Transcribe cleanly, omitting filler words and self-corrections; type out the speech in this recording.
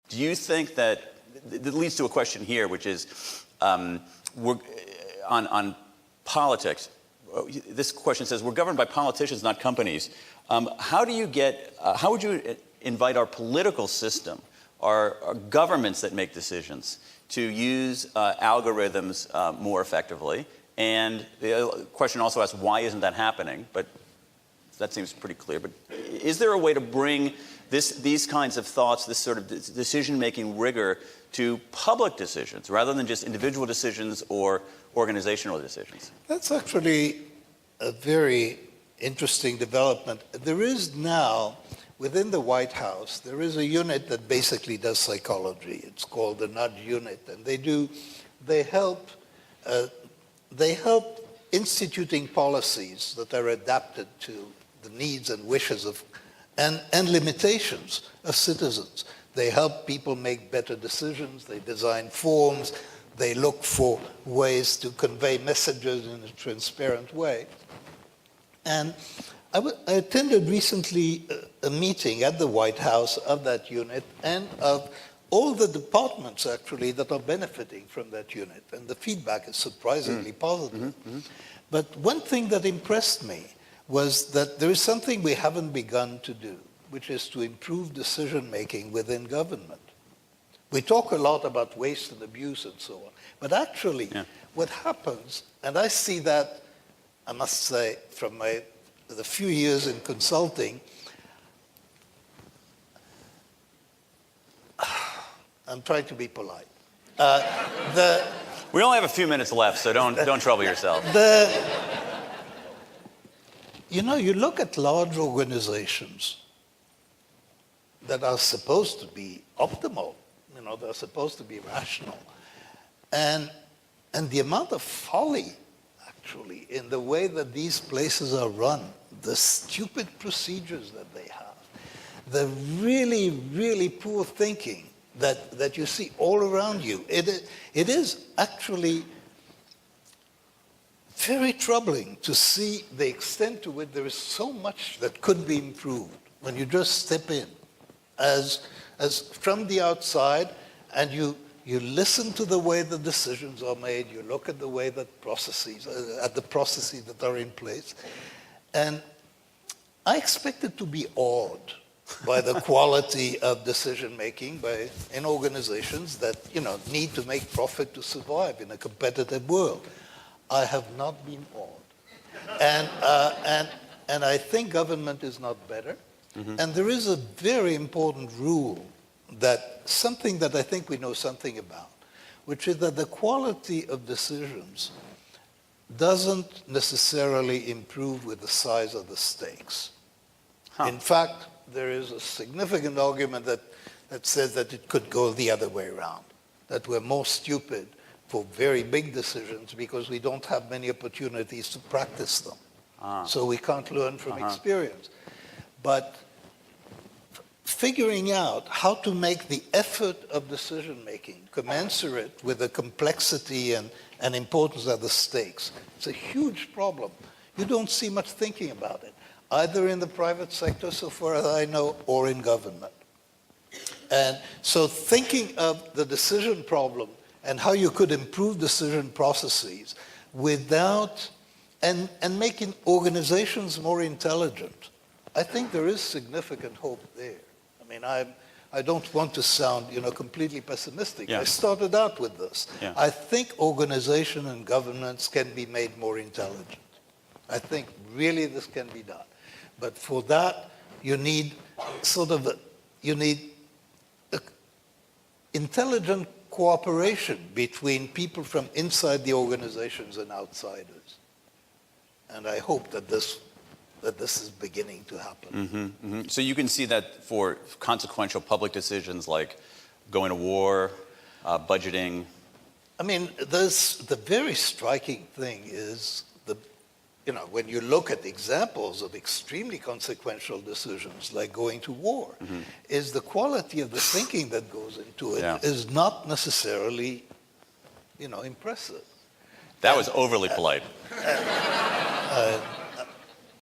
Do you think that leads to a question here, which is we're on politics? This question says we're governed by politicians, not companies. How would you invite our political system, our governments that make decisions, to use algorithms more effectively? And the question also asks, why isn't that happening? But that seems pretty clear. But is there a way to bring these kinds of thoughts, this sort of decision-making rigor, to public decisions rather than just individual decisions or organizational decisions? That's actually a very interesting development. There is now, within the White House, there is a unit that basically does psychology. It's called the Nudge Unit, and they help instituting policies that are adapted to the needs and wishes of and limitations of citizens. They help people make better decisions. They design forms. They look for ways to convey messages in a transparent way. And I attended recently a meeting at the White House of that unit and of all the departments, actually, that are benefiting from that unit. And the feedback is surprisingly positive. But one thing that impressed me was that there is something we haven't begun to do, which is to improve decision-making within government. We talk a lot about waste and abuse and so on. But actually, what happens, and I see that, I must say, from the few years in consulting, I'm trying to be polite. We only have a few minutes left, so don't trouble yourself. You look at large organizations that are supposed to be optimal, they're supposed to be rational. And the amount of folly, actually, in the way that these places are run, the stupid procedures that they have, the really, really poor thinking that you see all around you, it is actually very troubling to see the extent to which there is so much that could be improved when you just step in as from the outside and you listen to the way the decisions are made, you look at the way that at the processes that are in place. And I expected to be awed by the quality of decision-making in organizations that need to make profit to survive in a competitive world. I have not been awed. And I think government is not better. And there is a very important rule, something that I think we know something about, which is that the quality of decisions doesn't necessarily improve with the size of the stakes. In fact, there is a significant argument that says that it could go the other way around, that we're more stupid for very big decisions because we don't have many opportunities to practice them. So we can't learn from experience. But figuring out how to make the effort of decision-making commensurate with the complexity and importance of the stakes, it's a huge problem. You don't see much thinking about it, either in the private sector, so far as I know, or in government. And so thinking of the decision problem and how you could improve decision processes and making organizations more intelligent, I think there is significant hope there. I mean, I don't want to sound, completely pessimistic. I started out with this. I think organization and governments can be made more intelligent. I think really this can be done. But for that, you need intelligent cooperation between people from inside the organizations and outsiders. And I hope that this is beginning to happen. So you can see that for consequential public decisions like going to war, budgeting. I mean, the very striking thing is when you look at examples of extremely consequential decisions like going to war, is the quality of the thinking that goes into it is not necessarily, impressive. That was overly polite.